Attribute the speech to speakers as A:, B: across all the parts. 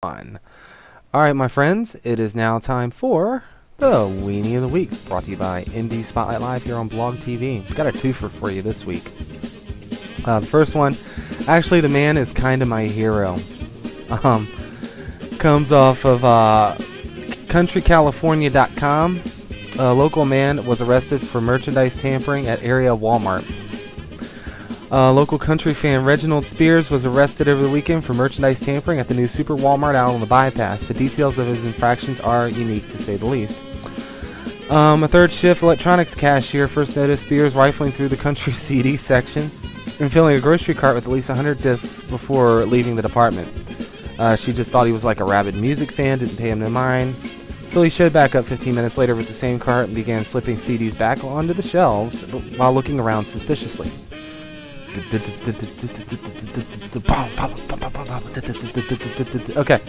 A: Fun. Alright, my friends, it is now time for the Weenie of the Week, brought to you by Indie Spotlight Live here on Blog TV. We've got a twofer for you this week. The first one, actually, the man is kind of my hero. Comes off of countrycalifornia.com. A local man was arrested for merchandise tampering at area Walmart. Local country fan Reginald Spears was arrested over the weekend for merchandise tampering at the new Super Walmart out on the bypass. The details of his infractions are unique, to say the least. A third shift electronics cashier first noticed Spears rifling through the country CD section and filling a grocery cart with at least 100 discs before leaving the department. She just thought he was like a rabid music fan, didn't pay him no mind. So he showed back up 15 minutes later with the same cart and began slipping CDs back onto the shelves while looking around suspiciously. Okay,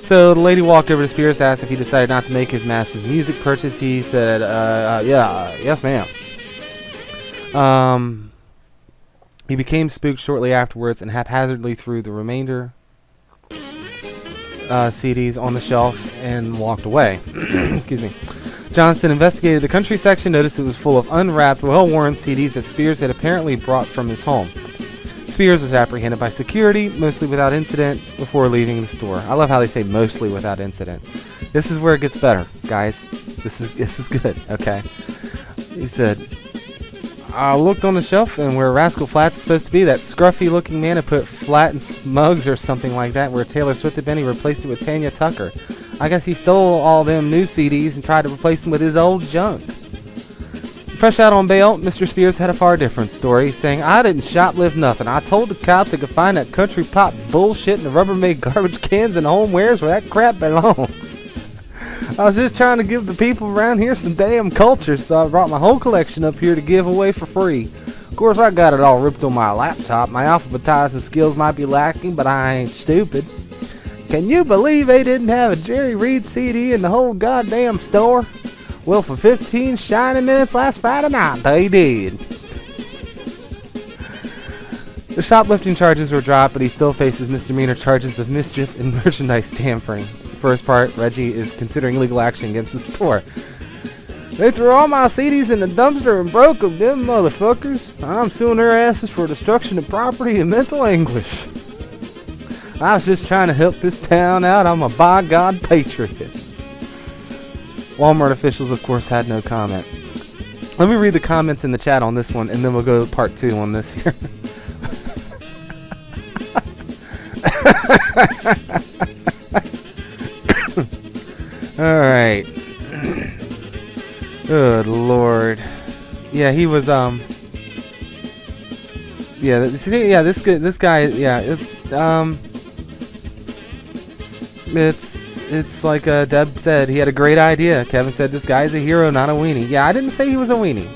A: so the lady walked over to Spears, asked if he decided not to make his massive music purchase. He said, yes ma'am. He became spooked shortly afterwards and haphazardly threw the remainder CDs on the shelf and walked away. Excuse me. Johnston investigated the country section, noticed it was full of unwrapped, well-worn CDs that Spears had apparently brought from his home. Spears was apprehended by security, mostly without incident, before leaving the store. I love how they say mostly without incident. This is where it gets better, guys. This is good, okay? He said, I looked on the shelf, and where Rascal Flatts was supposed to be, that scruffy-looking man had put Flat and Smugs or something like that, where Taylor Swift had been, he replaced it with Tanya Tucker. I guess he stole all them new CDs and tried to replace them with his old junk. Fresh out on bail, Mr. Spears had a far different story, saying, I didn't shoplift nothing. I told the cops I could find that country pop bullshit in the Rubbermaid garbage cans and homewares where that crap belongs. I was just trying to give the people around here some damn culture, so I brought my whole collection up here to give away for free. Of course, I got it all ripped on my laptop. My alphabetizing skills might be lacking, but I ain't stupid. Can you believe they didn't have a Jerry Reed CD in the whole goddamn store? Well, for 15 shiny minutes last Friday night, they did. The shoplifting charges were dropped, but he still faces misdemeanor charges of mischief and merchandise tampering. For his part, Reggie is considering legal action against the store. They threw all my CDs in the dumpster and broke them motherfuckers. I'm suing their asses for destruction of property and mental anguish. I was just trying to help this town out. I'm a by-God patriot. Walmart officials, of course, had no comment. Let me read the comments in the chat on this one, and then we'll go to part 2 on this here. Alright. Good Lord. Yeah, he was, this guy, it's like Deb said, he had a great idea. Kevin said this guy's a hero, not a weenie. Yeah, I didn't say he was a weenie.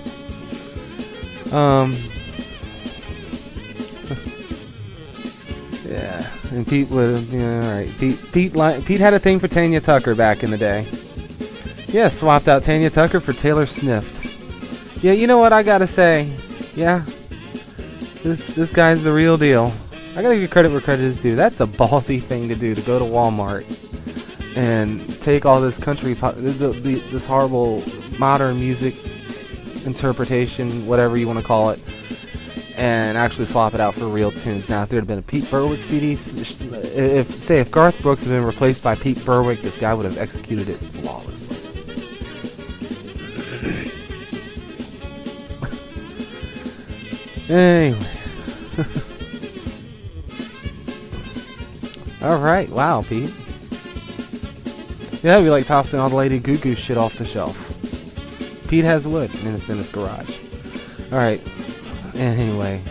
A: Yeah, and Pete was, alright. Pete had a thing for Tanya Tucker back in the day. Yeah, swapped out Tanya Tucker for Taylor Snift. Yeah, you know what I gotta say? Yeah, this guy's the real deal. I gotta give credit where credit is due. That's a ballsy thing to do, to go to Walmart and take all this country pop, this horrible modern music interpretation, whatever you want to call it, and actually swap it out for real tunes. Now, if there had been a Pete Berwick CD, if Garth Brooks had been replaced by Pete Berwick, this guy would have executed it flawlessly. Anyway. Alright, wow, Pete. Yeah, that'd be like tossing all the Lady Goo Goo shit off the shelf. Pete has wood, and it's in his garage. Alright, anyway.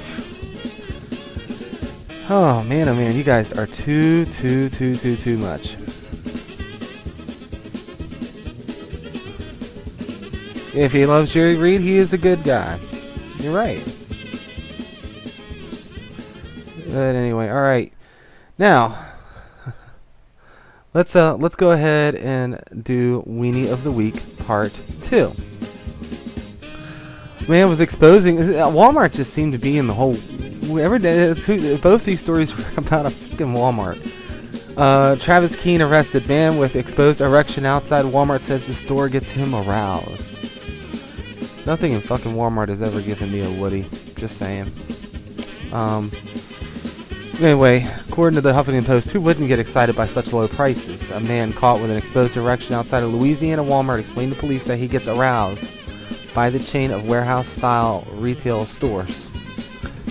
A: Oh man, you guys are too much. If he loves Jerry Reed, he is a good guy. You're right. But anyway, alright. Now, let's go ahead and do Weenie of the Week Part 2. Man was exposing Walmart just seemed to be in the whole every day. Both these stories were about a fucking Walmart. Travis Keene arrested. Man with exposed erection outside Walmart says the store gets him aroused. Nothing in fucking Walmart has ever given me a Woody. Just saying. Anyway, according to the Huffington Post, who wouldn't get excited by such low prices? A man caught with an exposed erection outside a Louisiana Walmart explained to police that he gets aroused by the chain of warehouse-style retail stores.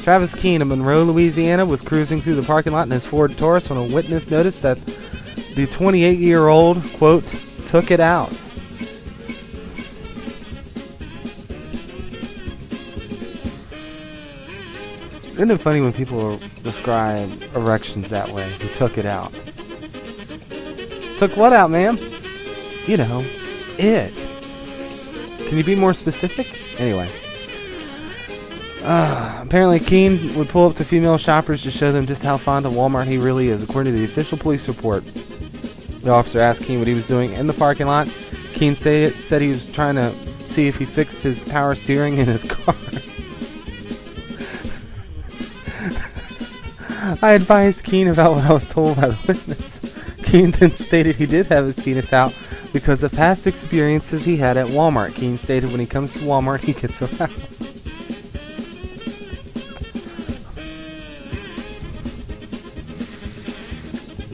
A: Travis Keene of Monroe, Louisiana, was cruising through the parking lot in his Ford Taurus when a witness noticed that the 28-year-old, quote, took it out. Isn't it funny when people describe erections that way? He took it out. Took what out, ma'am? You know, it. Can you be more specific? Anyway. Apparently Keene would pull up to female shoppers to show them just how fond of Walmart he really is, according to the official police report. The officer asked Keene what he was doing in the parking lot. Keene said he was trying to see if he fixed his power steering in his car. I advised Keene about what I was told by the witness. Keene then stated he did have his penis out because of past experiences he had at Walmart. Keene stated when he comes to Walmart, he gets aroused.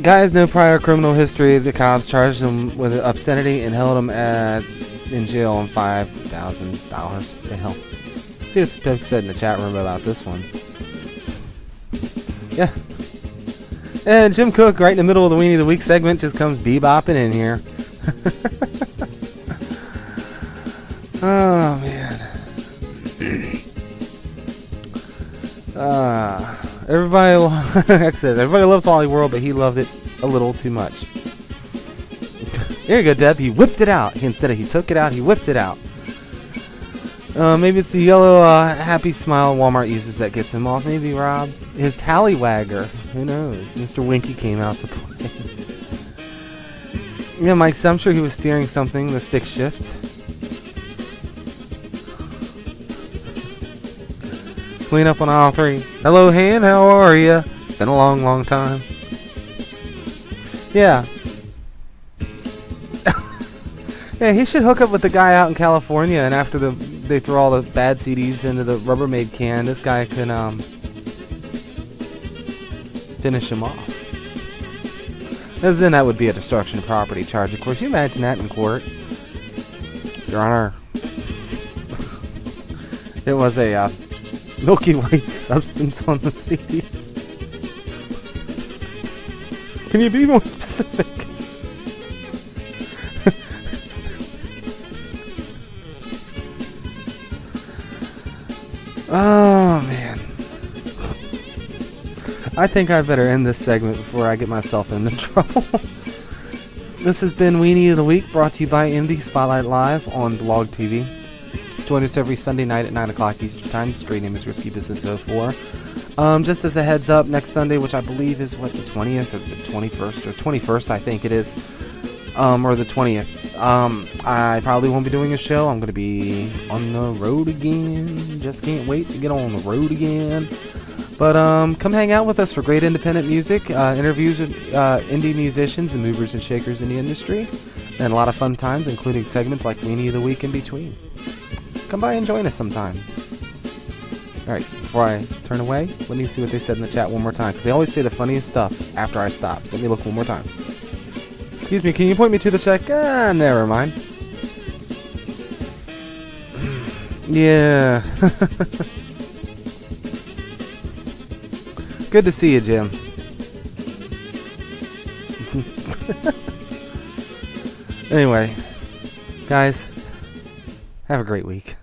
A: Guy has no prior criminal history. The cops charged him with obscenity and held him in jail on $5,000. The hell. See what the folks said in the chat room about this one. Yeah. And Jim Cook, right in the middle of the Weenie of the Week segment, just comes bebopping in here. Oh, man. Everybody loves Wally World, but he loved it a little too much. There you go, Deb. He whipped it out. Instead of he took it out, he whipped it out. Maybe it's the yellow happy smile Walmart uses that gets him off. Maybe Rob. His tallywagger. Who knows? Mr. Winky came out to play. Yeah, Mike, so I'm sure he was steering something, the stick shift. Clean up on aisle 3. Hello, Han. How are you? Been a long, long time. Yeah. Yeah, he should hook up with the guy out in California, and after they throw all the bad CDs into the Rubbermaid can, this guy can finish him off. Because then that would be a destruction of property charge. Of course, you imagine that in court. Your Honor, it was a milky white substance on the CDs. Can you be more specific? Oh, man. I think I better end this segment before I get myself into trouble. This has been Weenie of the Week, brought to you by Indie Spotlight Live on Blog TV. Join us every Sunday night at 9 o'clock Eastern Time. The screen name is Risky Business 04. Just as a heads up, next Sunday, which I believe is, what, the 20th or the 21st? Or 21st, I think it is. Or the 20th. I probably won't be doing a show. I'm going to be on the road again. Just can't wait to get on the road again. But come hang out with us for great independent music, interviews with indie musicians and movers and shakers in the industry, and a lot of fun times, including segments like Weenie of the Week in between. Come by and join us sometime. Alright, before I turn away, let me see what they said in the chat one more time, because they always say the funniest stuff after I stop. So let me look one more time. Excuse me, can you point me to the check? Never mind. Yeah. Good to see you, Jim. Anyway, guys, have a great week.